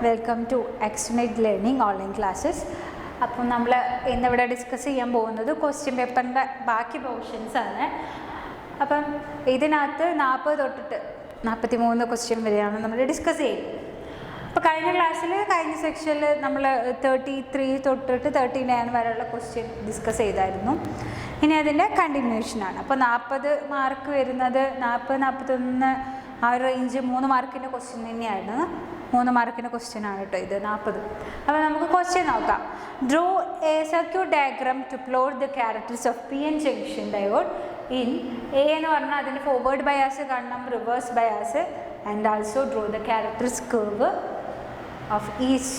Welcome to Xnet learning online classes. അപ്പം നമ്മൾ ഇന്നിവിടെ ഡിസ്കസ് ചെയ്യാൻ പോകുന്നത് ക്വസ്റ്റ്യൻ പേപ്പറിൻ്റെ ബാക്കി പോർഷൻസ് ആണ്. അപ്പം ഇതിനകത്ത് 40 തൊട്ടിട്ട് 43 ക്വസ്റ്റ്യൻ വരെയാണ് നമ്മൾ ഡിസ്കസ് ചെയ്യുന്നത്. അപ്പോൾ കഴിഞ്ഞ ക്ലാസ്സിൽ കഴിഞ്ഞ സെക്ഷനിൽ നമ്മൾ 33 തൊട്ടിട്ട് 39 വരെയുള്ള ക്വസ്റ്റ്യൻ ഡിസ്കസ് ചെയ്തായിരുന്നു. ഇനി അതിൻ്റെ കണ്ടിന്യൂഷനാണ്. അപ്പോൾ 40 മാർക്ക് വരുന്നത് 40-41 ആ ഒരു റേഞ്ച് 3 മാർക്കിൻ്റെ ക്വസ്റ്റ്യൻ തന്നെയാണ്. 3 മാർക്കിൻ്റെ ക്വസ്റ്റ്യൻ ആണ് കേട്ടോ ഇത് 40. അപ്പോൾ നമുക്ക് ക്വസ്റ്റ്യൻ നോക്കാം. Draw a circuit diagram to plot the characters of P N junction diode in a എന്ന് പറഞ്ഞാൽ അതിൻ്റെ ഫോർവേഡ് ബയാസ് കാണണം, reverse bias, and also draw the characters curve of each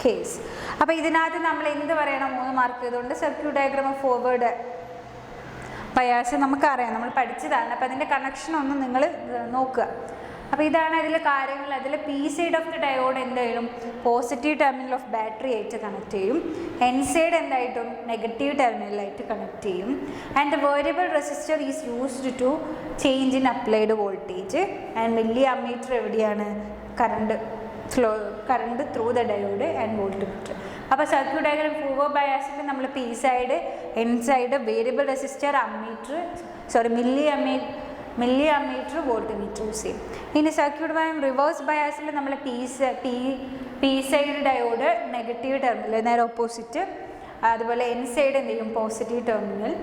case. അപ്പോൾ ഇതിനകത്ത് നമ്മൾ എന്ത് പറയണം? 3 മാർക്ക് ചെയ്തുകൊണ്ട് circuit diagram of forward bias നമുക്കറിയാം, നമ്മൾ പഠിച്ചതാണ്. അപ്പോൾ അതിൻ്റെ കണക്ഷൻ ഒന്ന് നിങ്ങൾ നോക്കുക. അപ്പോൾ ഇതാണ് അതിൽ കാര്യങ്ങൾ. അതിൽ P side of the diode എന്തായാലും പോസിറ്റീവ് ടെർമിനൽ ഓഫ് ബാറ്ററി ആയിട്ട് കണക്ട് ചെയ്യും, എൻ സൈഡ് എന്തായിട്ടും നെഗറ്റീവ് ടെർമിനലായിട്ട് കണക്ട് ചെയ്യും. And variable resistor is used to change in applied voltage. And milliammeter എവിടെയാണ്? Current through the diode and voltmeter. അപ്പോൾ circuit diagram forward ബയാസിൽ നമ്മൾ P side, N side, variable resistor, milliammeter, voltmeter use ചെയ്യും. ഇനി circuit diagram reverse ബയാസിൽ നമ്മൾ P side diode negative terminal നേരെ opposite, അതുപോലെ എൻ സൈഡ് എന്ത് ചെയ്യും? Positive terminal.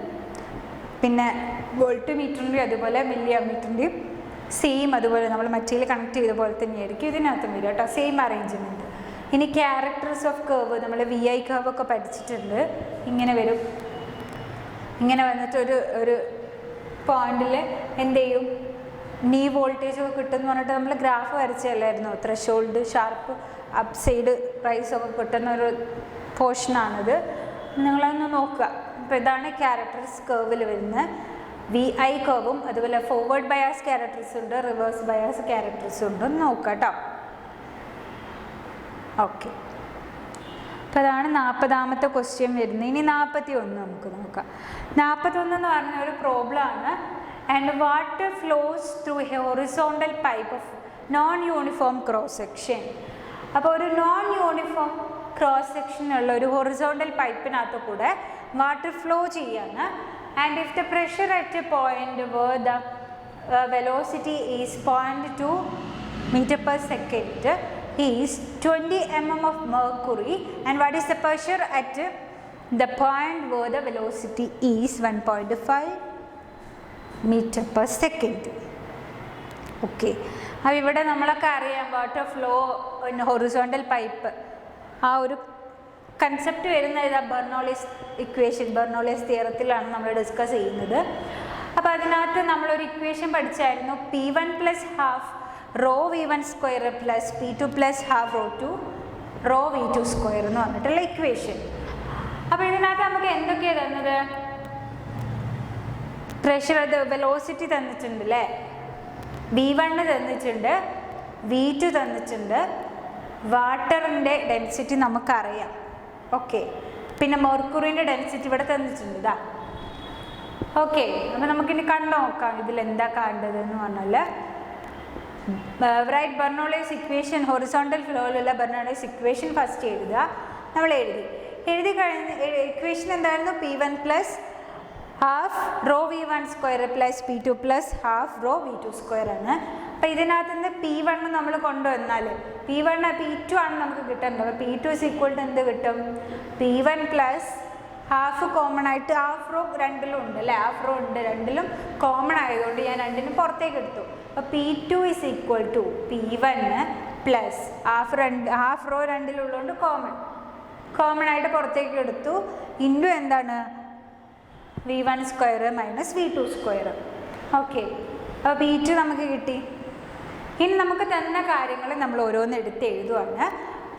പിന്നെ വോൾട്ട്മീറ്ററിൻ്റെയും അതുപോലെ മില്ലി അമ്മീറ്ററിൻ്റെയും സെയിം അതുപോലെ നമ്മൾ മറ്റേതിൽ കണക്ട് ചെയ്ത പോലെ തന്നെയായിരിക്കും ഇതിനകത്തും വരും കേട്ടോ, സെയിം അറേഞ്ച്മെൻറ്റ്. ഇനി ക്യാരക്ടേഴ്സ് ഓഫ് കർവ് നമ്മൾ VI കർവ് ഒക്കെ പഠിച്ചിട്ടുണ്ട്. ഇങ്ങനെ വരും, ഇങ്ങനെ വന്നിട്ട് ഒരു പോയിന്റിൽ എന്ത് ചെയ്യും? നീ വോൾട്ടേജ് ഒക്കെ കിട്ടുമെന്ന് പറഞ്ഞിട്ട് നമ്മൾ ഗ്രാഫ് വരച്ചല്ലായിരുന്നു? Threshold, sharp, upside price ഒക്കെ കിട്ടുന്ന ഒരു പോർഷനാണിത്. നിങ്ങളൊന്ന് നോക്കുക. അപ്പോൾ ഇതാണ് ക്യാരക്ടേഴ്സ് കർവിൽ വരുന്നത്. VI കർവും അതുപോലെ ഫോർവേഡ് ബയാസ് ക്യാരക്ടേഴ്സ് ഉണ്ട്, റിവേഴ്സ് ബയാസ് ക്യാരക്ടേഴ്സ് ഉണ്ട്. നോക്കാം കേട്ടോ. ഓക്കെ, അപ്പോൾ അതാണ് 40ാമത്തെ ക്വസ്റ്റ്യൻ വരുന്നത്. ഇനി 41 നമുക്ക് നോക്കാം. 41 എന്ന് പറഞ്ഞ ഒരു പ്രോബ്ലം ആണ്. And water flows through a horizontal pipe of non uniform cross section. അപ്പോൾ ഒരു നോൺ യൂണിഫോം ക്രോസ് സെക്ഷനുള്ള ഒരു ഹൊറിസോണ്ടൽ പൈപ്പിനകത്ത് കൂടെ വാട്ടർ ഫ്ലോ ചെയ്യാണ്. And if the pressure at a point where the velocity is 0.2 meter per second is 20 mm of mercury, and what is the pressure at the point where the velocity is 1.5 meter per second? Okay, അപ്പോൾ ഇവിടെ നമ്മളൊക്കെ അറിയാം water flow in horizontal pipe. ആ ഒരു concept വരുന്നത് Bernoulli's equation, Bernoulli's തിയറത്തിലാണ് നമ്മൾ discuss ചെയ്യുന്നത്. അപ്പോൾ അതിനകത്ത് നമ്മളൊരു equation പഠിച്ചായിരുന്നു, P1 + ½ ρV1² + P2 + ½ ρV2² എന്ന് പറഞ്ഞിട്ടുള്ള ഇക്വേഷൻ. അപ്പോൾ ഇതിനകത്ത് നമുക്ക് എന്തൊക്കെയാണ് തന്നത്? പ്രഷർ, അത് വെലോസിറ്റി തന്നിട്ടുണ്ട് അല്ലേ, V1 തന്നിട്ടുണ്ട്, V2 തന്നിട്ടുണ്ട്, വാട്ടറിൻ്റെ ഡെൻസിറ്റി നമുക്കറിയാം. ഓക്കെ, പിന്നെ മെർക്കുറിൻ്റെ ഡെൻസിറ്റി ഇവിടെ തന്നിട്ടുണ്ട് ഇതാ. ഓക്കെ, അപ്പോൾ നമുക്കിനി കണ്ടു നോക്കാം ഇതിലെന്താ കാണേണ്ടതെന്ന് പറഞ്ഞാൽ റൈറ്റ് ബെർണോളിസ് ഇക്വേഷൻ. ഹൊറിസോണ്ടൽ ഫ്ലോയിലുള്ള ബെർണോളിസ് ഇക്വേഷൻ ഫസ്റ്റ് എഴുതുക. നമ്മൾ എഴുതി കഴിഞ്ഞ് ഇക്വേഷൻ എന്തായിരുന്നു? P1 + ½ ρV1² + P2 + ½ ρV2² ആണ്. അപ്പോൾ ഇതിനകത്ത് നിന്ന് P1 നമ്മൾ കൊണ്ടുവന്നാൽ P1 P2 ആണ് നമുക്ക് കിട്ടേണ്ടത്. അപ്പോൾ P2 = എന്ത് കിട്ടും? P1 + ½ കോമൺ ആയിട്ട് ½ റോ രണ്ടിലും ഉണ്ട് അല്ലേ, ½ റോ ഉണ്ട്, രണ്ടിലും കോമൺ ആയതുകൊണ്ട് ഞാൻ രണ്ടിനും പുറത്തേക്ക് എടുത്തു. അപ്പോൾ P2 = P1 + ½ റോ രണ്ടിലുള്ളതുകൊണ്ട് കോമൺ ആയിട്ട് പുറത്തേക്ക് എടുത്തു, ഇൻറ്റു എന്താണ്? V1² - V2². ഓക്കെ, അപ്പോൾ P2 നമുക്ക് കിട്ടി. ഇനി നമുക്ക് തന്ന കാര്യങ്ങൾ നമ്മൾ ഓരോന്ന് എടുത്ത് എഴുതുവാണ്.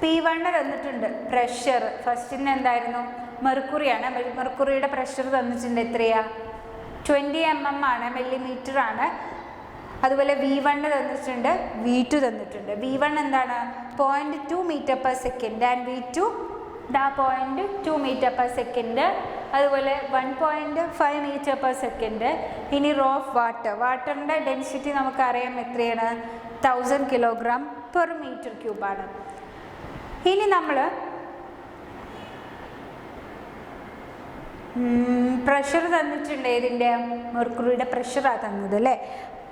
P1 തന്നിട്ടുണ്ട് പ്രഷർ. ഫസ്റ്റിന് എന്തായിരുന്നു? മെർക്കുറിയാണ്. മെർക്കുറിയുടെ പ്രഷർ തന്നിട്ടുണ്ട്. എത്രയാ? 20 mm ആണ്, മില്ലിമീറ്റർ ആണ്. അതുപോലെ V1 തന്നിട്ടുണ്ട്, V2 തന്നിട്ടുണ്ട്. V1 എന്താണ്? 0.2 meter per second and V2 0.2 meter per second. അതുപോലെ 1.5 meter per second. ഇനി റോ ഓഫ് വാട്ടറിൻ്റെ ഡെൻസിറ്റി നമുക്കറിയാം എത്രയാണ്? 1000 kg/m3 ആണ്. ഇനി നമ്മൾ പ്രഷർ തന്നിട്ടുണ്ട്, ഏതിൻ്റെ? മെർക്കുറിയുടെ പ്രഷറാണ് തന്നത് അല്ലേ.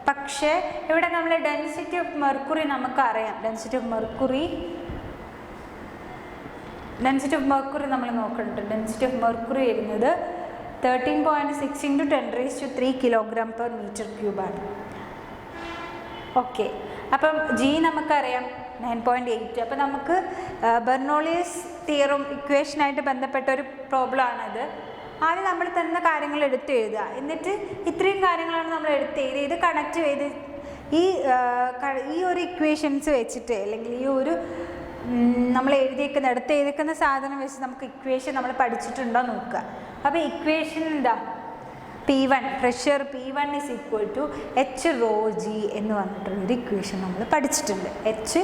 പക്ഷേ ഇവിടെ നമ്മൾ ഡെൻസിറ്റി ഓഫ് മെർക്കുറി നമുക്കറിയാം. ഡെൻസിറ്റി ഓഫ് മെർക്കുറി നമ്മൾ നോക്കുന്നുണ്ട്. ഡെൻസിറ്റി ഓഫ് മെർക്കുറി വരുന്നത് 13.6 × 10⁻³ kg/m³. ഓക്കെ, അപ്പം ജി നമുക്കറിയാം 9.8. അപ്പം നമുക്ക് ബെർണോളിയസ് തിയറും ഇക്വേഷനായിട്ട് ബന്ധപ്പെട്ട ഒരു പ്രോബ്ലം ആണത്. ആദ്യം നമ്മൾ തന്ന കാര്യങ്ങൾ എടുത്ത് എഴുതുക, എന്നിട്ട് ഇത്രയും കാര്യങ്ങളാണ് നമ്മൾ എടുത്ത് എഴുതി ഇത് കണക്ട് ചെയ്ത് ഈ ഒരു ഇക്വേഷൻസ് വെച്ചിട്ട്, അല്ലെങ്കിൽ ഈ ഒരു നമ്മൾ എടുത്ത് എഴുതിക്കുന്ന സാധനം വെച്ച് നമുക്ക് ഇക്വേഷൻ നമ്മൾ പഠിച്ചിട്ടുണ്ടോ നോക്കുക. അപ്പോൾ ഇക്വേഷൻ എന്താ? P1 pressure P1 = H ρg എന്ന് പറഞ്ഞിട്ടുള്ളൊരു ഇക്വേഷൻ നമ്മൾ പഠിച്ചിട്ടുണ്ട്. H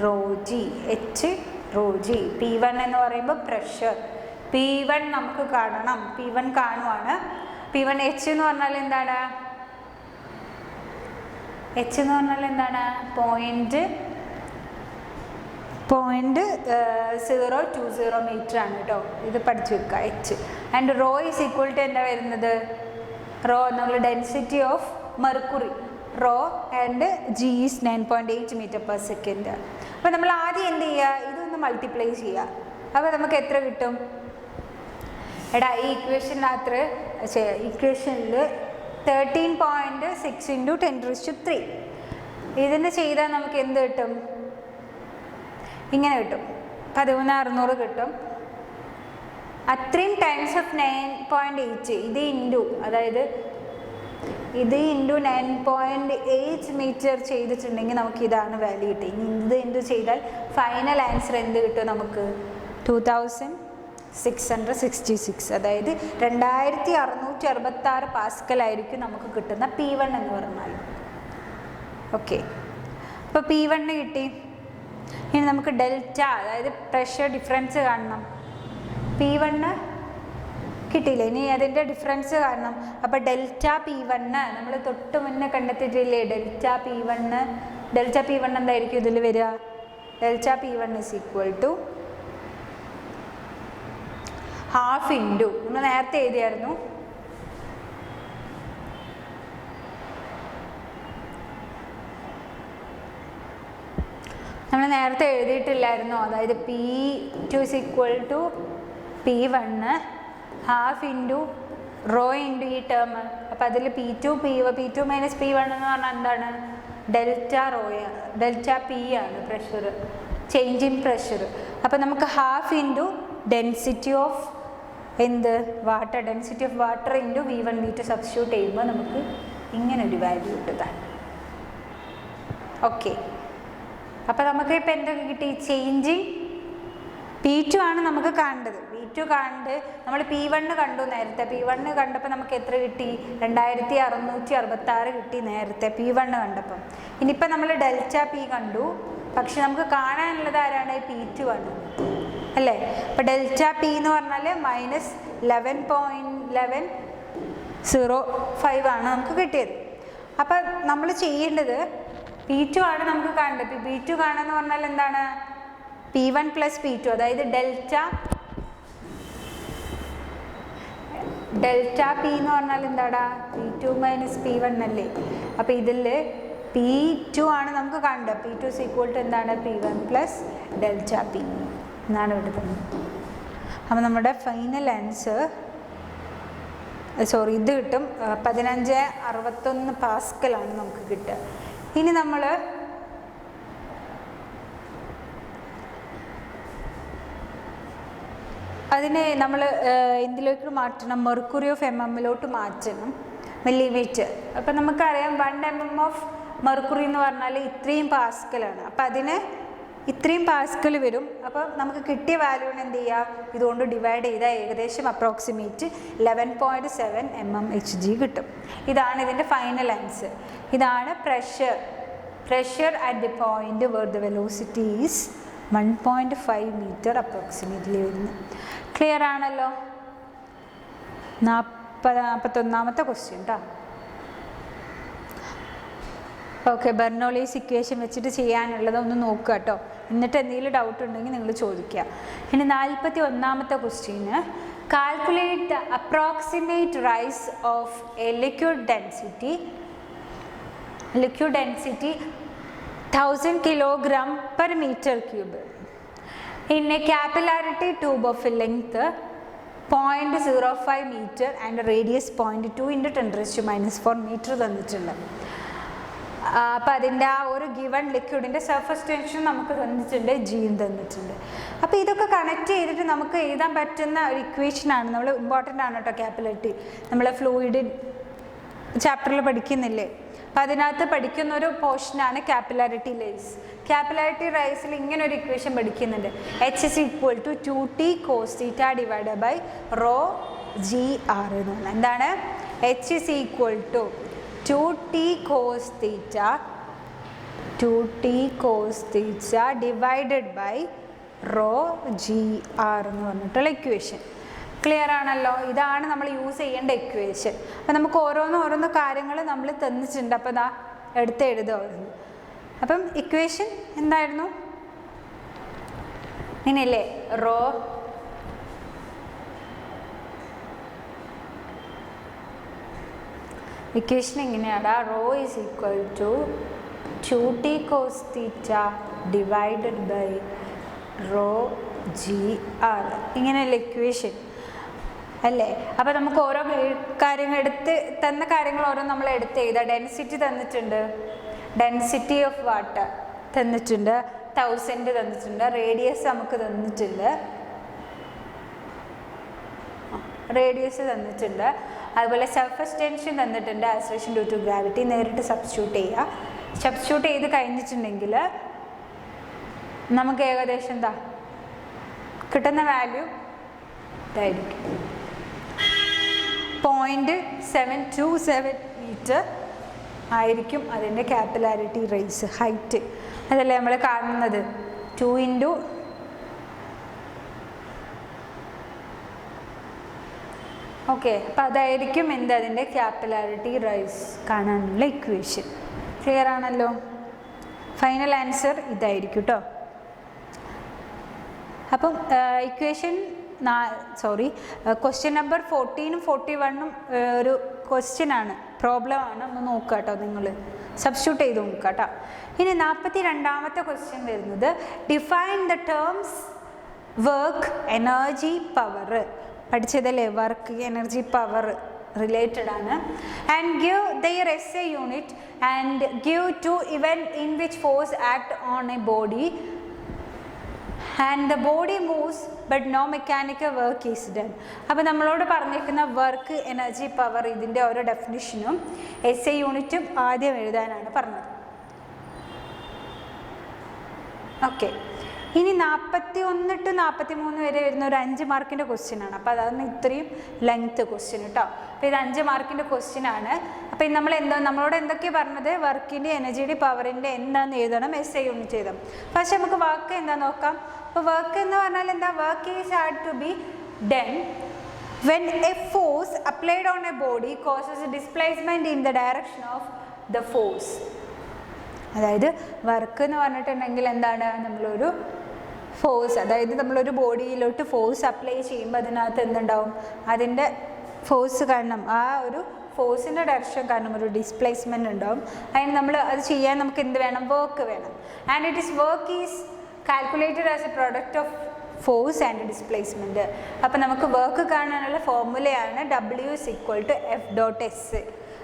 ρg P1 എന്ന് പറയുമ്പോൾ പ്രഷർ. P1 നമുക്ക് കാണണം. P1 കാണുവാണ്. P1 H എന്ന് പറഞ്ഞാൽ എന്താണ്? .020 മീറ്റർ ആണ് കേട്ടോ. ഇത് പഠിച്ചു വെക്കുക. H ആൻഡ് ρ = എന്താ വരുന്നത്? റോ നമ്മൾ density of mercury rho and G is 9.8 m/s. അപ്പോൾ നമ്മൾ ആദ്യം എന്ത് ചെയ്യുക? ഇതൊന്ന് മൾട്ടിപ്ലൈ ചെയ്യുക. അപ്പോൾ നമുക്ക് എത്ര കിട്ടും? എടാ ഈ ഇക്വേഷനിൽ 13.6 × 10⁻³ ഇതിന് ചെയ്താൽ നമുക്ക് എന്ത് കിട്ടും? ഇങ്ങനെ കിട്ടും, 13,600 കിട്ടും. അത്രയും ടൈംസ് ഓഫ് 9.8 ഇത് ഇൻറ്റു, അതായത് ഇത് ഇൻറ്റു 9.8 മീറ്റർ ചെയ്തിട്ടുണ്ടെങ്കിൽ നമുക്ക് ഇതാണ് വാല്യൂ കിട്ടുക. ഇനി ഇത് ഇൻറ്റു ചെയ്താൽ ഫൈനൽ ആൻസർ എന്ത് കിട്ടും നമുക്ക്? 2666, അതായത് 2666 പാസ്കൽ ആയിരിക്കും നമുക്ക് കിട്ടുന്ന P1 എന്ന് പറഞ്ഞാൽ. ഓക്കെ, അപ്പോൾ P1 കിട്ടി. ഇനി നമുക്ക് ഡെൽറ്റ, അതായത് പ്രഷർ ഡിഫറൻസ് കാണണം. P1 കിട്ടിയില്ല, ഇനി അതിൻ്റെ ഡിഫറൻസ് കാണണം. അപ്പോൾ ഡെൽറ്റ P1 നമ്മൾ തൊട്ട് മുന്നേ കണ്ടെത്തിയിട്ടില്ലേ? ഡെൽറ്റ P1 എന്തായിരിക്കും ഇതിൽ വരിക? ഡെൽറ്റ P1 = ½ ഇൻറ്റു നമ്മൾ നേരത്തെ എഴുതിയായിരുന്നു. നമ്മൾ നേരത്തെ എഴുതിയിട്ടില്ലായിരുന്നു. അതായത് P2 = P1 ½ into rho into ഈ ടേം. അപ്പോൾ അതിൽ P2 - P1 എന്ന് പറഞ്ഞാൽ എന്താണ്? ഡെൽറ്റ P ആണ് പ്രഷർ, ചേഞ്ച് ഇൻ പ്രഷർ. അപ്പോൾ നമുക്ക് ½ into density of water into V1 V2 substitute ചെയ്യുമ്പോൾ നമുക്ക് ഇങ്ങനൊരു വാല്യൂ കിട്ടുന്നതാണ്. ഓക്കെ, അപ്പോൾ നമുക്ക് ഇപ്പോൾ എന്തൊക്കെ കിട്ടി? ചേഞ്ചിങ് P2 ആണ് നമുക്ക് കാണേണ്ടത്. P2 കണ്ട് നമ്മൾ P1 കണ്ടു നേരത്തെ. P1 കണ്ടപ്പോൾ നമുക്ക് എത്ര കിട്ടി? 2666 കിട്ടി നേരത്തെ P1 കണ്ടപ്പം. ഇനിയിപ്പോൾ നമ്മൾ ഡെൽറ്റ P കണ്ടു, പക്ഷെ നമുക്ക് കാണാനുള്ളത് ആരാണ്? P2 ആണ് അല്ലേ. അപ്പോൾ ഡെൽറ്റ P എന്ന് പറഞ്ഞാൽ -11.1105 ആണ് നമുക്ക് കിട്ടിയത്. അപ്പം നമ്മൾ ചെയ്യേണ്ടത് P2 ആണ് നമുക്ക് കാണേണ്ടത്. P2 കാണാന്ന് പറഞ്ഞാൽ എന്താണ്? P1 + P2, അതായത് ഡെൽറ്റ P എന്ന് പറഞ്ഞാൽ എന്താടാ? P2 - P1 അല്ലേ. അപ്പോൾ ഇതിൽ P2 ആണ് നമുക്ക് കാണേണ്ടത്. P2 = എന്താണ്? P1 + ഡെൽറ്റ P എന്നാണ് ഇവിടെ തന്നത്. അപ്പോൾ നമ്മുടെ ഫൈനൽ ആൻസർ ഇത് കിട്ടും 1561 പാസ്കലാണ് നമുക്ക് കിട്ടുക. ഇനി നമ്മൾ അതിനെ എന്തിലേക്ക് മാറ്റണം? മെർക്കുറി ഓഫ് MM മാറ്റണം, മില്ലിമീറ്റർ. അപ്പം നമുക്കറിയാം 1 mm ഓഫ് മെർക്കുറി എന്ന് പറഞ്ഞാൽ ഇത്രയും പാസ്കലാണ്. അപ്പം അതിന് ഇത്രയും പാസ്കൽ വരും. അപ്പോൾ നമുക്ക് കിട്ടിയ വാല്യൂവിന് എന്ത് ചെയ്യുക? ഇതുകൊണ്ട് ഡിവൈഡ് ചെയ്താൽ ഏകദേശം അപ്രോക്സിമേറ്റ് 11.7 mmHg കിട്ടും. ഇതാണ് ഇതിൻ്റെ ഫൈനൽ ആൻസർ. ഇതാണ് pressure at the point where the velocity is 1.5 metre approximately വരുന്നു. ക്ലിയർ ആണല്ലോ? 41ാമത്തെ ക്വസ്റ്റ്യൻ കേട്ടോ. ഓക്കെ, ബെർണോളിസ് ഇക്വേഷൻ വെച്ചിട്ട് ചെയ്യാനുള്ളത് ഒന്ന് നോക്കുക കേട്ടോ. എന്നിട്ട് എന്തെങ്കിലും ഡൗട്ട് ഉണ്ടെങ്കിൽ നിങ്ങൾ ചോദിക്കുക. ഇനി 41ാമത്തെ ക്വസ്റ്റ്യന്, calculate the approximate rise of a liquid density 1000 kilogram per meter cube in a capillarity tube of a length 0.05 meter and radius 0.2 into 10⁻⁻4 meter തന്നിട്ടുണ്ട്. അപ്പോൾ അതിൻ്റെ ആ ഒരു ഗിവൺ ലിക്വിഡിൻ്റെ സർഫസ് ടെൻഷൻ നമുക്ക് തന്നിട്ടുണ്ട്, ജിയും തന്നിട്ടുണ്ട്. അപ്പോൾ ഇതൊക്കെ കണക്ട് ചെയ്തിട്ട് നമുക്ക് എഴുതാൻ പറ്റുന്ന ഒരു ഇക്വേഷനാണ്. നമ്മൾ ഇമ്പോർട്ടൻ്റ് ആണ് കേട്ടോ കാപ്പിലാരിറ്റി. നമ്മൾ ഫ്ലൂയിഡ് ചാപ്റ്ററിൽ പഠിക്കുന്നില്ലേ, അപ്പോൾ അതിനകത്ത് പഠിക്കുന്ന ഒരു പോർഷനാണ് കാപ്പിലാരിറ്റി റൈസ്. കാപ്പിലാരിറ്റി റൈസിൽ ഇങ്ങനെ ഒരു ഇക്വേഷൻ പഠിക്കുന്നുണ്ട്, H=2T cos θ divided by ρgr എന്ന് പറഞ്ഞാൽ എന്താണ്? H=2T cos θ divided by ρgr എന്ന് പറഞ്ഞിട്ടുള്ള ഇക്വേഷൻ. ക്ലിയർ ആണല്ലോ? ഇതാണ് നമ്മൾ യൂസ് ചെയ്യേണ്ട ഇക്വേഷൻ. അപ്പം നമുക്ക് ഓരോന്ന് കാര്യങ്ങൾ നമ്മൾ തന്നിട്ടുണ്ട്. അപ്പോൾ ഇതാ എടുത്ത് എഴുതുമായിരുന്നു. അപ്പം ഇക്വേഷൻ എന്തായിരുന്നു? ഇങ്ങനെയല്ലേ, ഇക്വേഷൻ എങ്ങനെയാണ്? ρ=2T cos θ divided by ρgr. ഇങ്ങനെയല്ലേ ഇക്വേഷൻ അല്ലേ? അപ്പോൾ നമുക്ക് ഓരോ കാര്യങ്ങൾ തന്ന കാര്യങ്ങൾ നമ്മൾ എടുത്ത് എഴുതാം. ഡെൻസിറ്റി തന്നിട്ടുണ്ട്, ഡെൻസിറ്റി ഓഫ് വാട്ടർ തന്നിട്ടുണ്ട്, 1000 തന്നിട്ടുണ്ട്, റേഡിയസ് നമുക്ക് തന്നിട്ടുണ്ട്, അതുപോലെ സർഫസ് ടെൻഷൻ തന്നിട്ടുണ്ട്, ആക്സിലറേഷൻ ഡ്യൂ ടു ഗ്രാവിറ്റി. നേരിട്ട് സബ്സ്റ്റിറ്റ്യൂട്ട് ചെയ്യുക. സബ്സ്റ്റിറ്റ്യൂട്ട് ചെയ്ത് കഴിഞ്ഞിട്ടുണ്ടെങ്കിൽ നമുക്ക് ഏകദേശം എന്താ കിട്ടുന്ന വാല്യൂ ഇതായിരിക്കും, 0.727 മീറ്റർ ആയിരിക്കും അതിൻ്റെ കാപ്പിലാരിറ്റി റൈസ് ഹൈറ്റ്. അതല്ലേ നമ്മൾ കാണുന്നത്, 2 × ഓക്കെ. അപ്പം അതായിരിക്കും അതിൻ്റെ കാപ്പിലാരിറ്റി റൈസ് കാണാനുള്ള ഇക്വേഷൻ. ക്ലിയർ ആണല്ലോ? ഫൈനൽ ആൻസർ ഇതായിരിക്കും കേട്ടോ. അപ്പം ഇക്വേഷൻ ക്വസ്റ്റ്യൻ നമ്പർ 14 41 ഒരു ക്വസ്റ്റ്യനാണ്, പ്രോബ്ലമാണ്. ഒന്ന് നോക്കുക കേട്ടോ, നിങ്ങൾ സബ്സ്റ്റിറ്റ്യൂട്ട് ചെയ്ത് നോക്കുക കേട്ടോ. ഇനി 42ാമത്തെ ക്വസ്റ്റ്യൻ വരുന്നത്, define the terms work, energy, power. പഠിച്ചതല്ലേ, വർക്ക്, എനർജി, പവർ റിലേറ്റഡ് ആണ്. And give their SI unit and give 2 event in which force act on a body and the body moves but no mechanical work is done. അപ്പോൾ നമ്മളോട് പറഞ്ഞിരിക്കുന്ന work, energy, power ഇതിൻ്റെ ഓരോ ഡെഫിനിഷനും SI യൂണിറ്റും ആദ്യം എഴുതാനാണ് പറഞ്ഞത്. ഓക്കെ. ഇനി 41 to 43 വരെ വരുന്ന ഒരു 5 മാർക്കിൻ്റെ ക്വസ്റ്റ്യൻ ആണ്. അപ്പോൾ അതാണ് ഇത്രയും ലെങ്ത് ക്വസ്റ്റ്യൻ കേട്ടോ. അപ്പോൾ ഇത് 5 മാർക്കിൻ്റെ ക്വസ്റ്റ്യൻ ആണ്. അപ്പോൾ നമ്മളോട് എന്തൊക്കെയാണ് പറഞ്ഞത്? വർക്കിൻ്റെ, എനർജിയുടെ, പവറിൻ്റെ എന്താണെന്ന് എഴുതണം, SI യൂണിറ്റ് എഴുതണം. പക്ഷെ നമുക്ക് വർക്ക് എന്താ നോക്കാം. അപ്പോൾ വർക്ക് എന്ന് പറഞ്ഞാൽ എന്താ? Work is had to be done when a force applied on a body causes displacement in the direction of the force. അതായത് വർക്ക് എന്ന് പറഞ്ഞിട്ടുണ്ടെങ്കിൽ എന്താണ്? നമ്മളൊരു ഫോഴ്സ്, അതായത് നമ്മളൊരു ബോഡിയിലോട്ട് ഫോഴ്സ് അപ്ലൈ ചെയ്യുമ്പോൾ അതിനകത്ത് എന്തുണ്ടാവും? അതിൻ്റെ ഫോഴ്സ് കാരണം, ആ ഒരു ഫോഴ്സിൻ്റെ ഡയറക്ഷൻ കാരണം ഒരു ഡിസ്പ്ലേസ്മെൻറ്റ് ഉണ്ടാവും. അതിന് നമ്മൾ അത് ചെയ്യാൻ നമുക്ക് എന്ത് വേണം? വർക്ക് വേണം. And it is work is calculated as A product of force and displacement. അപ്പോൾ നമുക്ക് വർക്ക് കാണാനുള്ള ഫോർമുലയാണ് W=F.S.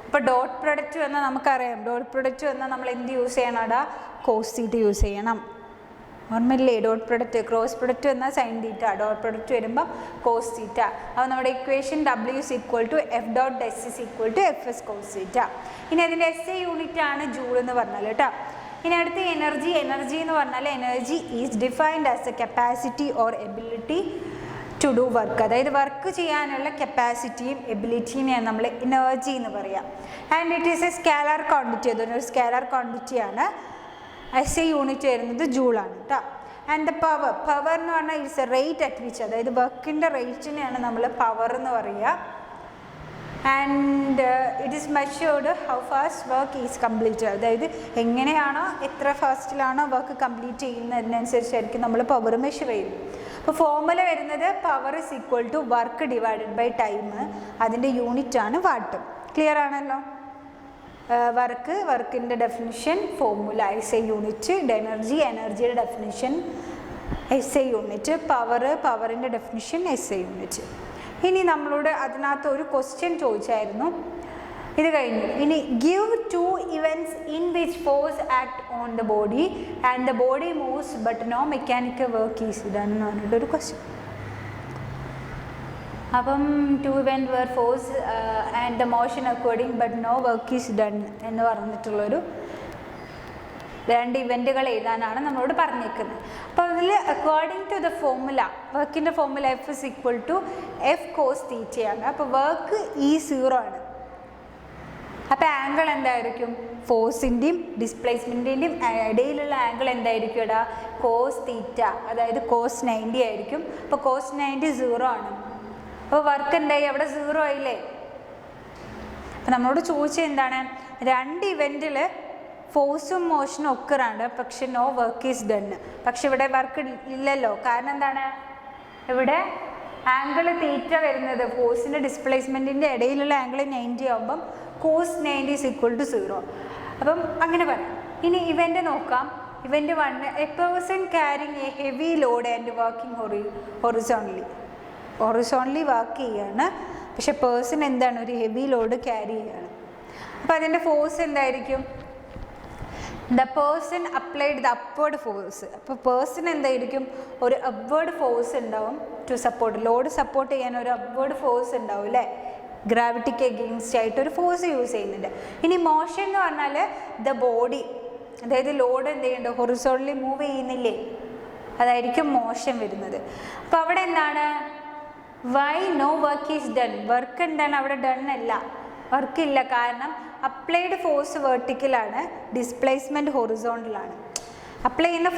അപ്പോൾ ഡോട്ട് പ്രൊഡക്റ്റ് വന്നാൽ നമുക്കറിയാം, ഡോട്ട് പ്രൊഡക്റ്റ് വന്നാൽ നമ്മൾ എന്ത് യൂസ് ചെയ്യണം? അവിടെ കോസ് θ യൂസ് ചെയ്യണം. ഓർമ്മയില്ലേ? ഡോട്ട് പ്രൊഡക്റ്റ്, ക്രോസ് പ്രൊഡക്റ്റ് വന്നാൽ സൈൻ θ, ഡോട്ട് പ്രൊഡക്റ്റ് വരുമ്പോൾ കോസ് θ. അപ്പോൾ നമ്മുടെ ഇക്വേഷൻ W=F.S cos θ. ഇനി അതിൻ്റെ SI യൂണിറ്റ് ആണ് ജൂൾ എന്ന് പറഞ്ഞാൽ കേട്ടോ. ഇനി അടുത്ത് എനർജി. എനർജി എന്ന് പറഞ്ഞാൽ energy is defined as a capacity or ability to do work. അതായത് വർക്ക് ചെയ്യാനുള്ള കപ്പാസിറ്റിയും എബിലിറ്റിനെയാണ് നമ്മൾ എനർജി എന്ന് പറയാം. And it is a scalar quantity. അതൊരു സ്കാലാർ ക്വാണ്ടിറ്റിയാണ്. SI യൂണിറ്റ് വരുന്നത് ജൂളാണ് കേട്ടോ. ആൻഡ് ദ പവർ, പവർ എന്ന് പറഞ്ഞാൽ it's a rate at which, അതായത് വർക്കിൻ്റെ റേറ്റിനെയാണ് നമ്മൾ പവർ എന്ന് പറയുക. And it is measured how fast work is complete. അതായത് എങ്ങനെയാണോ എത്ര ഫാസ്റ്റിലാണോ വർക്ക് കംപ്ലീറ്റ് ചെയ്യുന്നതിനനുസരിച്ചായിരിക്കും നമ്മൾ പവർ മെഷർ ചെയ്യും. അപ്പോൾ ഫോർമുല വരുന്നത് power is equal to work divided by time. അതിൻ്റെ യൂണിറ്റാണ് വാട്ട്. ക്ലിയർ ആണല്ലോ? വർക്കിൻ്റെ definition formula S I unit, എനർജിയുടെ ഡെഫിനിഷൻ എസ് ഐ യൂണിറ്റ്, പവറിൻ്റെ ഡെഫിനിഷൻ എസ് ഐ യൂണിറ്റ്. ഇനി നമ്മളോട് അതിനകത്ത് ഒരു ക്വസ്റ്റ്യൻ ചോദിച്ചായിരുന്നു. ഇത് കഴിഞ്ഞു. ഇനി give 2 events in which force act on the body and the body moves but no mechanical work is done എന്ന് പറഞ്ഞിട്ടൊരു ക്വസ്റ്റ്യൻ. അപ്പം 2 event were force and the motion according but no work is done എന്ന് പറഞ്ഞിട്ടുള്ളൊരു 2 ഇവൻറ്റുകൾ എഴുതാനാണ് നമ്മളോട് പറഞ്ഞേക്കുന്നത്. അപ്പോൾ അതിൽ അക്കോർഡിംഗ് ടു ദ ഫോർമുല, വർക്കിൻ്റെ formula F is equal to F cos തീറ്റയാണ്. അപ്പോൾ വർക്ക് ഈ 0 ആണ്. അപ്പോൾ ആംഗിൾ എന്തായിരിക്കും? ഫോഴ്സിൻ്റെയും ഡിസ്പ്ലേസ്മെൻറ്റിൻ്റെയും ഇടയിലുള്ള ആംഗിൾ എന്തായിരിക്കും? ഇടാ കോസ് തീറ്റ, അതായത് കോസ് 90 ആയിരിക്കും. അപ്പോൾ കോസ് 90 0 ആണ്. അപ്പോൾ വർക്ക് എന്തായി? അവിടെ 0 ആയില്ലേ? അപ്പം നമ്മളോട് ചോദിച്ചത് എന്താണ്? 2 ഇവൻറ്റിൽ ഫോഴ്സും മോഷനും ഒക്കറാണ്, പക്ഷെ നോ വർക്ക് ഈസ് ഡൺ. പക്ഷെ ഇവിടെ വർക്ക് ഇല്ലല്ലോ. കാരണം എന്താണ്? ഇവിടെ ആംഗിൾ തീറ്റ വരുന്നത് ഫോഴ്സിൻ്റെ ഡിസ്പ്ലേസ്മെൻറ്റിൻ്റെ ഇടയിലുള്ള ആംഗിൾ 90 ആകുമ്പം കോസ് 90 ഈസ് ഈക്വൽ ടു 0. അപ്പം അങ്ങനെ പറയാം. ഇനി ഇവൻ്റ് നോക്കാം. Event 1, a person carrying a heavy load and working horizontally work ചെയ്യാണ്. പക്ഷെ പേഴ്സൺ എന്താണ്? ഒരു ഹെവി ലോഡ് ക്യാരി ചെയ്യാണ്. അപ്പോൾ അതിൻ്റെ ഫോഴ്സ് എന്തായിരിക്കും? The person applied the upward force. അപ്പോൾ പേഴ്സൺ എന്തായിരിക്കും? ഒരു അപ്വേർഡ് ഫോഴ്സ് ഉണ്ടാവും ടു സപ്പോർട്ട്, ലോഡ് സപ്പോർട്ട് ചെയ്യാൻ ഒരു അപ്വേർഡ് ഫോഴ്സ് ഉണ്ടാവും അല്ലേ? ഗ്രാവിറ്റിക്ക് എഗെയിൻസ്റ്റ് ആയിട്ട് ഒരു ഫോഴ്സ് യൂസ് ചെയ്യുന്നുണ്ട്. ഇനി മോഷൻ എന്ന് പറഞ്ഞാൽ ദ ബോഡി, അതായത് ലോഡ് എന്ത് ചെയ്യുന്നുണ്ട്? ഹൊറിസോണലി മൂവ് ചെയ്യുന്നില്ലേ? അതായിരിക്കും മോഷൻ വരുന്നത്. അപ്പോൾ അവിടെ എന്താണ്? Why no work is done? Work എന്താണ്? അവിടെ ഡൺ അല്ല, വർക്കില്ല. കാരണം അപ്ലൈഡ് ഫോഴ്സ് വെർട്ടിക്കലാണ്, ഡിസ്പ്ലേസ്മെൻറ്റ് ഹൊറിസോണ്ടലാണ്. അപ്ലൈ ചെയ്യുന്ന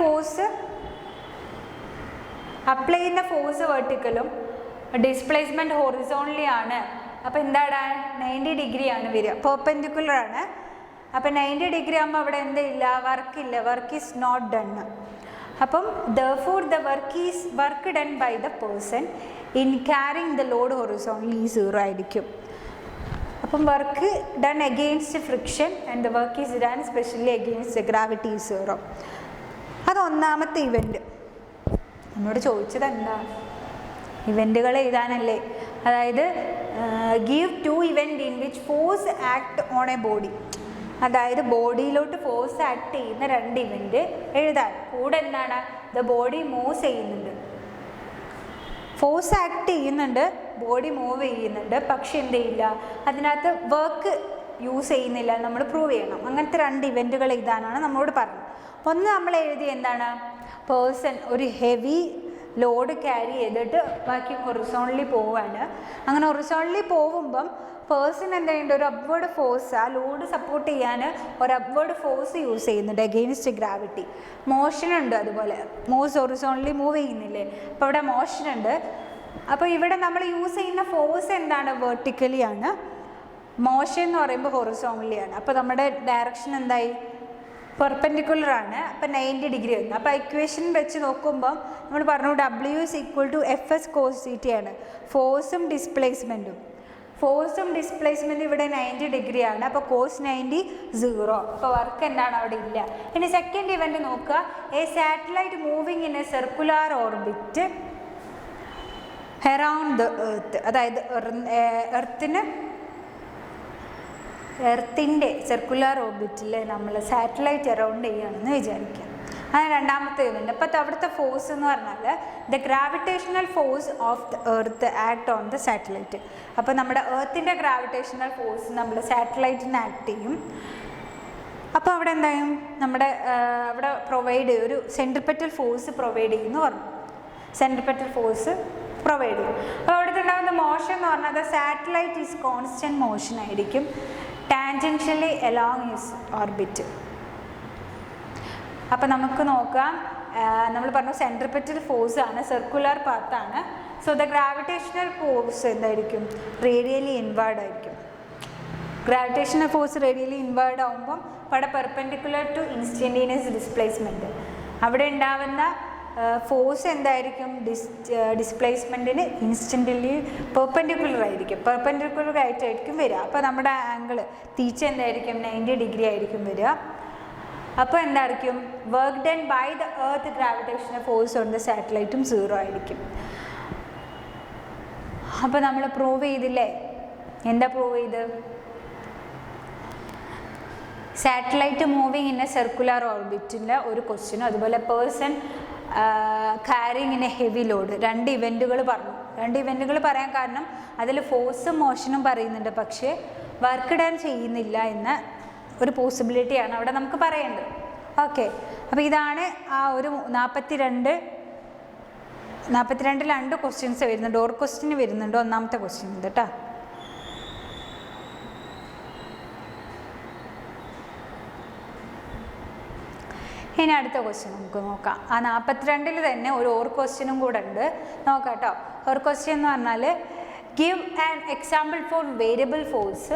ഫോഴ്സ് വെർട്ടിക്കലും ഡിസ്പ്ലേസ്മെൻറ്റ് ഹൊറിസോണ്ടലി ആണ്. അപ്പോൾ എന്താണ്? 90 ഡിഗ്രി ആണ് വരിക, പെർപെൻഡിക്കുലർ ആണ്. അപ്പോൾ 90 ഡിഗ്രി ആകുമ്പോൾ അവിടെ എന്തില്ല? വർക്കില്ല, വർക്ക് ഈസ് നോട്ട് ഡൺ. അപ്പം therefore the work done by the person in carrying the load horizontally 0 ആയിരിക്കും. അപ്പം work done against friction and the work is done specially against gravity 0. അത് ഒന്നാമത്തെ ഇവൻറ്റ്. നമ്മളോട് ചോദിച്ചത് എന്താ? ഇവൻറ്റുകൾ എഴുതാനല്ലേ? അതായത് give 2 event in which force act on a body, അതായത് ബോഡിയിലോട്ട് force act ചെയ്യുന്ന 2 ഇവൻറ്റ് എഴുതാൻ. കൂടെ എന്താണ്? ദ ബോഡി മൂവ്സ് ചെയ്യുന്നുണ്ട്, ഫോഴ്സ് ആക്ട് ചെയ്യുന്നുണ്ട്, ബോഡി മൂവ് ചെയ്യുന്നുണ്ട്, പക്ഷെ എന്ത് ചെയ്യില്ല? അതിനകത്ത് വർക്ക് യൂസ് ചെയ്യുന്നില്ല, നമ്മൾ പ്രൂവ് ചെയ്യണം. അങ്ങനത്തെ 2 ഇവൻറ്റുകൾ എഴുതാനാണ് നമ്മളോട് പറഞ്ഞത്. ഒന്ന് നമ്മൾ എഴുതി എന്താണ്? പേഴ്സൺ ഒരു ഹെവി ലോഡ് ക്യാരി ചെയ്തിട്ട് ബാക്കി ഹൊറിസോണലി പോവുകയാണ്. അങ്ങനെ ഹൊറിസോണലി പോകുമ്പം പേഴ്സൺ എന്താ ചെയ്യേണ്ടത്? ഒരു അപ്വേർഡ് ഫോഴ്സ്, ആ ലോഡ് സപ്പോർട്ട് ചെയ്യാൻ ഒരു അപ്വേർഡ് ഫോഴ്സ് യൂസ് ചെയ്യുന്നുണ്ട് അഗെയിൻസ്റ്റ് ഗ്രാവിറ്റി. മോഷനുണ്ട്, അതുപോലെ മോസ് ഹൊറിസോണലി മൂവ് ചെയ്യുന്നില്ലേ? അപ്പോൾ ഇവിടെ മോഷനുണ്ട്. അപ്പോൾ ഇവിടെ നമ്മൾ യൂസ് ചെയ്യുന്ന ഫോഴ്സ് എന്താണ്? വെർട്ടിക്കലി ആണ്. മോഷൻ എന്ന് പറയുമ്പോൾ ഹൊറിസോണലി ആണ്. അപ്പോൾ നമ്മുടെ ഡയറക്ഷൻ എന്തായി? പെർപെൻഡിക്കുലർ ആണ്. അപ്പോൾ 90 ഡിഗ്രി വരുന്നു. അപ്പോൾ ഇക്വേഷൻ വെച്ച് നോക്കുമ്പോൾ നമ്മൾ പറഞ്ഞു W is equal to Fs cos θ ആണ്. ഫോഴ്സും ഡിസ്പ്ലേസ്മെൻറ്റും ഇവിടെ 90 ഡിഗ്രി ആണ്. അപ്പോൾ കോസ് 90 0. അപ്പോൾ വർക്ക് എന്താണ്? അവിടെ ഇല്ല. ഇനി സെക്കൻഡ് ഇവൻറ്റ് നോക്കുക. A satellite moving in A circular orbit around the earth, അതായത് എർത്തിൻ്റെ സർക്കുലർ ഓർബിറ്റിൽ നമ്മൾ സാറ്റലൈറ്റ് അറൗണ്ട് ചെയ്യുകയാണെന്ന് വിചാരിക്കാം. അങ്ങനെ രണ്ടാമത്തെ ഇവൻറ്റ്. അപ്പോൾ അവിടുത്തെ ഫോഴ്സ് എന്ന് പറഞ്ഞാൽ the gravitational force of the earth act on the satellite. അപ്പോൾ നമ്മുടെ എർത്തിൻ്റെ ഗ്രാവിറ്റേഷണൽ ഫോഴ്സ് നമ്മൾ സാറ്റലൈറ്റിന് ആക്ട് ചെയ്യും. അപ്പോൾ അവിടെ എന്തായും? നമ്മുടെ അവിടെ പ്രൊവൈഡ് ചെയ്യും, ഒരു സെൻട്രിപെറ്റൽ ഫോഴ്സ് പ്രൊവൈഡ് ചെയ്യുമെന്ന് പറഞ്ഞു. സെൻട്രിപെറ്റൽ ഫോഴ്സ് പ്രൊവൈഡ് ചെയ്യും. അപ്പോൾ അവിടുത്തെ ഉണ്ടാകുന്ന മോഷൻ എന്ന് പറഞ്ഞാൽ സാറ്റലൈറ്റ് ഈസ് കോൺസ്റ്റൻറ്റ് മോഷൻ ആയിരിക്കും, ടാൻജൻഷ്യലി അലോങ് ഹിസ് ഓർബിറ്റ്. അപ്പോൾ നമുക്ക് നോക്കാം. നമ്മൾ പറഞ്ഞു സെൻട്രിപെറ്റൽ ഫോഴ്സ് ആണ്, സർക്കുലർ പാത്താണ്. സോ ദ ഗ്രാവിറ്റേഷണൽ ഫോഴ്സ് എന്തായിരിക്കും? റേഡിയലി ഇൻവേർഡ് ആയിരിക്കും. ഗ്രാവിറ്റേഷണൽ ഫോഴ്സ് റേഡിയലി ഇൻവേർഡ് ആകുമ്പം അവിടെ പെർപെൻഡിക്കുലർ ടു ഇൻസ്റ്റൻറ്റേനിയസ് ഡിസ്പ്ലേസ്മെൻറ്റ്, അവിടെ ഉണ്ടാവുന്ന ഫോഴ്സ് എന്തായിരിക്കും, ഡിസ്പ്ലേസ്മെൻറ്റിന് ഇൻസ്റ്റൻ്റലി പെർപെൻഡിക്കുലർ ആയിരിക്കും, പെർപെൻഡിക്കുലർ ആയിട്ടായിരിക്കും വരിക. അപ്പോൾ നമ്മുടെ ആംഗിൾ തീറ്റ എന്തായിരിക്കും, 90 ഡിഗ്രി ആയിരിക്കും വരിക. അപ്പോൾ എന്തായിരിക്കും, work done by the earth gravitational force on the സാറ്റലൈറ്റും 0 ആയിരിക്കും. അപ്പോൾ നമ്മൾ പ്രൂവ് ചെയ്തില്ലേ, എന്താ പ്രൂവ് ചെയ്ത്, satellite moving in a circular ഓർബിറ്റിൻ്റെ ഒരു ക്വസ്റ്റ്യനും അതുപോലെ person carrying in a heavy load, 2 ഇവൻറ്റുകൾ പറഞ്ഞു. 2 ഇവൻറ്റുകൾ പറയാൻ കാരണം അതിൽ ഫോഴ്സും മോഷനും പറയുന്നുണ്ട്, പക്ഷേ വർക്ക് ഡൺ ചെയ്യുന്നില്ല എന്ന ഒരു പോസിബിലിറ്റിയാണ് അവിടെ നമുക്ക് പറയേണ്ടത്. ഓക്കെ, അപ്പോൾ ഇതാണ് ആ ഒരു 42 2 ക്വസ്റ്റ്യൻസ് വരുന്നുണ്ട്. ഓർ ക്വസ്റ്റ്യന് വരുന്നുണ്ട്, ഒന്നാമത്തെ ക്വസ്റ്റ്യൻ ഉണ്ട് കേട്ടോ. ഇനി അടുത്ത ക്വസ്റ്റ്യൻ നമുക്ക് നോക്കാം. ആ 42 തന്നെ ഒരു ഓർ ക്വസ്റ്റ്യനും കൂടെ ഉണ്ട്, നോക്കാം കേട്ടോ. ഓർ ക്വസ്റ്റ്യൻ എന്ന് പറഞ്ഞാൽ give an example for variable force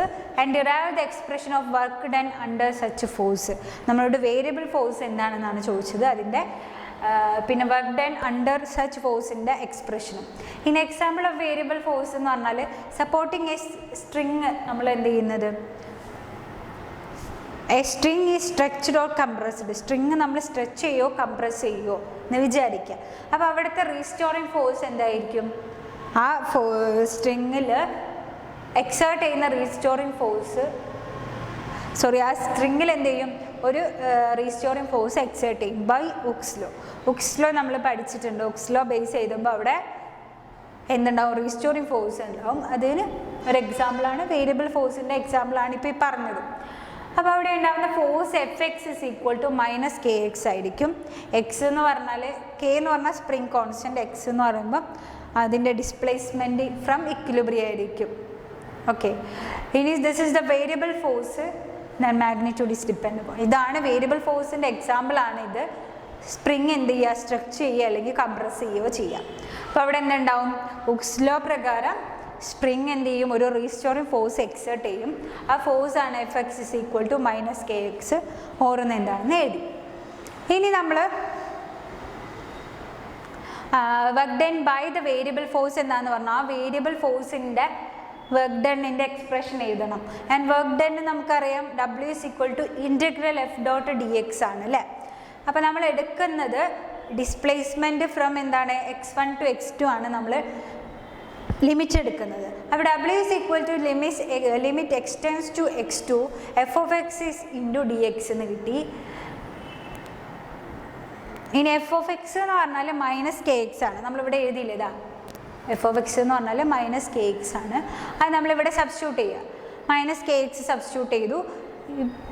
and derive the expression of work done under such force. നമ്മളോട് വേരിയബിൾ ഫോഴ്സ് എന്താണെന്നാണ് ചോദിച്ചത്, അതിൻ്റെ പിന്നെ വർക്ക് ഡൺ അണ്ടർ സച്ച് ഫോഴ്സിൻ്റെ എക്സ്പ്രഷനും. ഇനി എക്സാമ്പിൾ ഓഫ് വേരിയബിൾ ഫോഴ്സ് എന്ന് പറഞ്ഞാൽ സപ്പോർട്ടിങ് എ സ്ട്രിങ് നമ്മൾ എന്ത് ചെയ്യുന്നത്, എ സ്ട്രിങ് ഈ സ്ട്രെച്ച്ഡ് ഓർ കംപ്രസ്ഡ്, സ്ട്രിങ് നമ്മൾ സ്ട്രെച്ച് ചെയ്യുമോ കംപ്രസ് ചെയ്യുമോ എന്ന് വിചാരിക്കുക. അപ്പോൾ അവിടുത്തെ റീസ്റ്റോറിങ് ഫോഴ്സ് എന്തായിരിക്കും, ആ സ്ട്രിങ്ങിൽ എക്സേർട്ട് ചെയ്യുന്ന റീസ്റ്റോറിങ് ഫോഴ്സ്, ആ സ്ട്രിങ്ങിൽ എന്ത് ചെയ്യും, ഒരു റീസ്റ്റോറിങ് ഫോഴ്സ് എക്സേർട്ട് ചെയ്യും ബൈ ഉക്സ് ലോ നമ്മൾ പഠിച്ചിട്ടുണ്ട്. ഉക്സ് ലോ ബേസ് ചെയ്തുമ്പോൾ അവിടെ എന്തുണ്ടാവും, റീസ്റ്റോറിങ് ഫോഴ്സ് ഉണ്ടാവും. അതിന് ഒരു എക്സാമ്പിളാണ്, വേരിയബിൾ ഫോഴ്സിൻ്റെ എക്സാമ്പിളാണ് ഇപ്പോൾ ഈ പറഞ്ഞത്. അപ്പോൾ അവിടെ ഉണ്ടാകുന്ന force Fx is equal to -kx ആയിരിക്കും. എക്സ് എന്ന് പറഞ്ഞാൽ, കെ എന്ന് പറഞ്ഞാൽ സ്പ്രിങ് കോൺസ്റ്റൻറ്റ്, എക്സ് എന്ന് പറയുമ്പോൾ അതിൻ്റെ ഡിസ്പ്ലേസ്മെൻറ്റ് ഫ്രം ഇക്വിലിബ്രിയം ആയിരിക്കും. ഓക്കെ, ഇനി this is the variable force, magnitude is depend. ഇതാണ് വേരിയബിൾ ഫോഴ്സിൻ്റെ എക്സാമ്പിളാണ് ഇത്. സ്പ്രിങ് എന്ത് ചെയ്യുക, സ്ട്രെച്ച് ചെയ്യുക അല്ലെങ്കിൽ കംപ്രസ് ചെയ്യുകയോ ചെയ്യാം. അപ്പോൾ അവിടെ എന്തുണ്ടാവും, ഉക്സ് ലോ പ്രകാരം സ്പ്രിങ് എന്ത് ചെയ്യും, ഒരു റീസ്റ്റോറിങ് ഫോഴ്സ് എക്സേർട്ട് ചെയ്യും. ആ ഫോഴ്സ് ആണ് Fx is equal to -kx, ഓരോന്ന് എന്താണെന്ന് എഴുതി. ഇനി നമ്മൾ work done by the variable force എന്താണെന്ന് പറഞ്ഞാൽ ആ വേരിയബിൾ ഫോഴ്സിൻ്റെ വർക്ക് ഡണ്ണിൻ്റെ എക്സ്പ്രഷൻ എഴുതണം. ആൻഡ് വർക്ക് ഡണ്ണ് നമുക്കറിയാം W is equal to ∫F.dx ആണ് അല്ലേ. അപ്പോൾ നമ്മൾ എടുക്കുന്നത് ഡിസ്പ്ലേസ്മെൻറ്റ് ഫ്രം എന്താണ്, x1 to x2 ആണ് നമ്മൾ ലിമിറ്റ് എടുക്കുന്നത്. അപ്പോൾ W is equal to limit x tends to x2 f(x) is into dx എന്ന് കിട്ടി. ഇനി f(x) എന്ന് പറഞ്ഞാൽ -kx ആണ്, നമ്മളിവിടെ എഴുതിയില്ല, ഇതാ f(x) എന്ന് പറഞ്ഞാൽ -kx ആണ്. അത് നമ്മളിവിടെ സബ്സ്റ്റിറ്റ്യൂട്ട് ചെയ്യുക, -kx സബ്സ്റ്റിറ്റ്യൂട്ട് ചെയ്തു.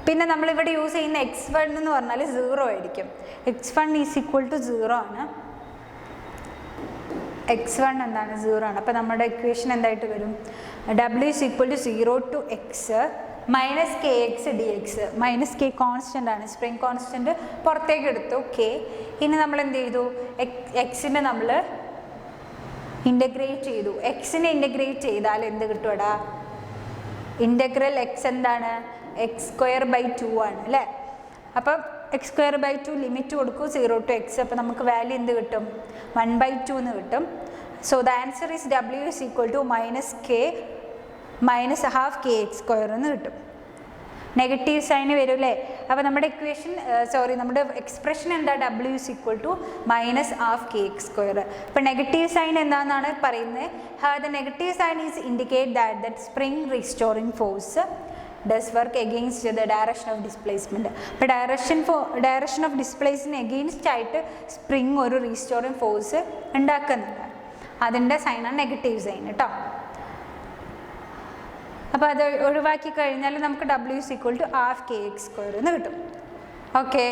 പിന്നെ നമ്മളിവിടെ യൂസ് ചെയ്യുന്ന x1 എന്ന് പറഞ്ഞാൽ 0 ആയിരിക്കും. x1 ഈസ് ഈക്വൽ ടു 0 ആണ്, x1 എന്താണ് 0 ആണ്. അപ്പോൾ നമ്മുടെ ഇക്വേഷൻ എന്തായിട്ട് വരും, W is equal to 0 to x -kx dx. -k constant ആണ്, സ്പ്രിങ് കോൺസ്റ്റൻറ്റ് പുറത്തേക്ക് എടുത്തു k. ഇനി നമ്മൾ എന്ത് ചെയ്തു, എക്സിനെ നമ്മൾ ഇൻ്റഗ്രേറ്റ് ചെയ്തു. എക്സിനെ ഇൻ്റഗ്രേറ്റ് ചെയ്താൽ എന്ത് കിട്ടുമടാ, ഇൻ്റഗ്രൽ എക്സ് എന്താണ്, x²/2 ആണ് അല്ലേ. അപ്പം x²/2 ലിമിറ്റ് കൊടുക്കും 0 to x. അപ്പോൾ നമുക്ക് വാല്യൂ എന്ത് കിട്ടും, 1/2 എന്ന് കിട്ടും. So the answer is W is equal to -k -12kx² എന്ന് കിട്ടും. നെഗറ്റീവ് സൈന് വരും അല്ലേ. അപ്പോൾ നമ്മുടെ ഇക്വേഷൻ നമ്മുടെ എക്സ്പ്രഷൻ എന്താ, W is equal to -12kx². അപ്പോൾ നെഗറ്റീവ് സൈൻ എന്താണെന്നാണ് പറയുന്നത്. The negative sign is indicate that spring restoring force does work against the direction of displacement. അപ്പോൾ ഡയറക്ഷൻ ഓഫ് ഡിസ്പ്ലേസിന് എഗെയിൻസ്റ്റ് ആയിട്ട് സ്പ്രിങ് ഒരു റീസ്റ്റോറിങ് ഫോഴ്സ് ഉണ്ടാക്കുന്നുണ്ട്. അതിൻ്റെ സൈനാണ് നെഗറ്റീവ് സൈൻ കേട്ടോ. അപ്പോൾ അത് ഒഴിവാക്കി കഴിഞ്ഞാൽ നമുക്ക് W is equal to ½ kx² എന്ന് കിട്ടും. ഓക്കെ,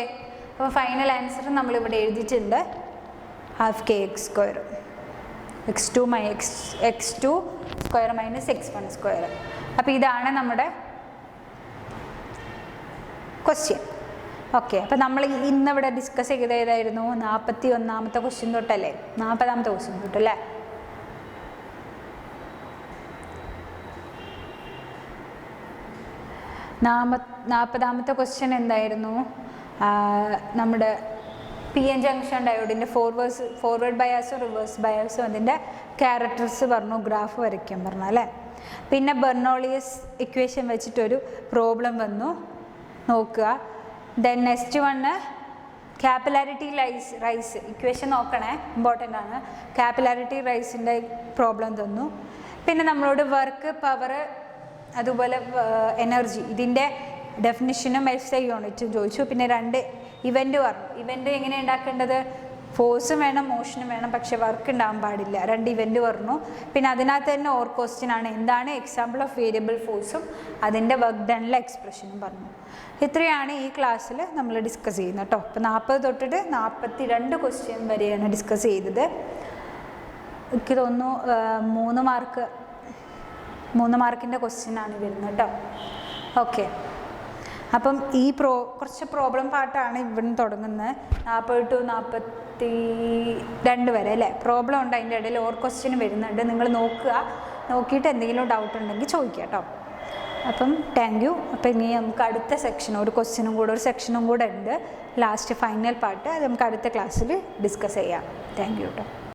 അപ്പോൾ ഫൈനൽ ആൻസർ നമ്മളിവിടെ എഴുതിയിട്ടുണ്ട്, ½ kx², x2² -x1². അപ്പോൾ ഇതാണ് നമ്മുടെ ക്വസ്റ്റ്യൻ. ഓക്കെ, അപ്പോൾ നമ്മൾ ഇന്നിവിടെ ഡിസ്കസ് ചെയ്ത ഏതായിരുന്നു, 41ാമത്തെ ക്വസ്റ്റ്യൻ തൊട്ടല്ലേ, 40ാമത്തെ ക്വസ്റ്റ്യൻ തൊട്ടല്ലേ. 40ാമത്തെ ക്വസ്റ്റ്യൻ എന്തായിരുന്നു? നമ്മുടെ PN ജംഗ്ഷൻ ഡയോഡിൻ്റെ ഫോർവേഡ് ബയാസും റിവേഴ്സ് ബയാസും അതിൻ്റെ ക്യാരക്ടേഴ്സ് പറഞ്ഞു, ഗ്രാഫ് വരയ്ക്കാൻ പറഞ്ഞു അല്ലേ. പിന്നെ ബെർണോളിയസ് ഇക്വേഷൻ വെച്ചിട്ടൊരു പ്രോബ്ലം വന്നു, നോക്കുക. Then next one capillarity rise equation നോക്കണേ, ഇമ്പോർട്ടൻ്റ് ആണ്. ക്യാപ്പിലാരിറ്റി റൈസിൻ്റെ പ്രോബ്ലം തന്നു. പിന്നെ നമ്മളോട് വർക്ക്, പവർ, അതുപോലെ എനർജി ഇതിൻ്റെ ഡെഫിനിഷനും SI യൂണിറ്റും ചോദിച്ചു. പിന്നെ 2 ഇവൻ്റ് പറഞ്ഞു. ഇവൻ്റ് എങ്ങനെ ഉണ്ടാക്കേണ്ടത്? ഫോഴ്സും വേണം മോഷനും വേണം, പക്ഷെ വർക്ക് ഉണ്ടാകാൻ പാടില്ല. 2 ഇവൻ്റ് പറഞ്ഞു. പിന്നെ അതിനകത്ത് തന്നെ ക്വസ്റ്റ്യൻ ആണ്, എന്താണ് എക്സാമ്പിൾ ഓഫ് വേരിയബിൾ ഫോഴ്സും അതിൻ്റെ വർക്ക് ഡണിലെ എക്സ്പ്രഷനും പറഞ്ഞു. ഇത്രയാണ് ഈ ക്ലാസ്സിൽ നമ്മൾ ഡിസ്കസ് ചെയ്യുന്നത് കേട്ടോ. ഇപ്പോൾ 40 തൊട്ടിട്ട് 42 ക്വസ്റ്റ്യൻ വരെയാണ് ഡിസ്കസ് ചെയ്തത്. എനിക്ക് തോന്നുന്നു 3 മാർക്കിൻ്റെ ക്വസ്റ്റ്യനാണ് വരുന്നത് കേട്ടോ. ഓക്കെ, അപ്പം ഈ കുറച്ച് പ്രോബ്ലം പാർട്ടാണ് ഇവിടുന്ന് തുടങ്ങുന്നത്. 40 to 42 വരെ അല്ലേ പ്രോബ്ലം ഉണ്ട്. അതിൻ്റെ ഇടയിൽ ക്വസ്റ്റ്യൻ വരുന്നുണ്ട്, നിങ്ങൾ നോക്കുക. നോക്കിയിട്ട് എന്തെങ്കിലും ഡൗട്ട് ഉണ്ടെങ്കിൽ ചോദിക്കുക കേട്ടോ. അപ്പം താങ്ക് യു. അപ്പം ഇനി നമുക്ക് അടുത്ത സെക്ഷൻ ഒരു സെക്ഷനും കൂടെ ഉണ്ട്, ലാസ്റ്റ് ഫൈനൽ പാർട്ട്. അത് നമുക്ക് അടുത്ത ക്ലാസ്സിൽ ഡിസ്കസ് ചെയ്യാം. താങ്ക് യു കേട്ടോ.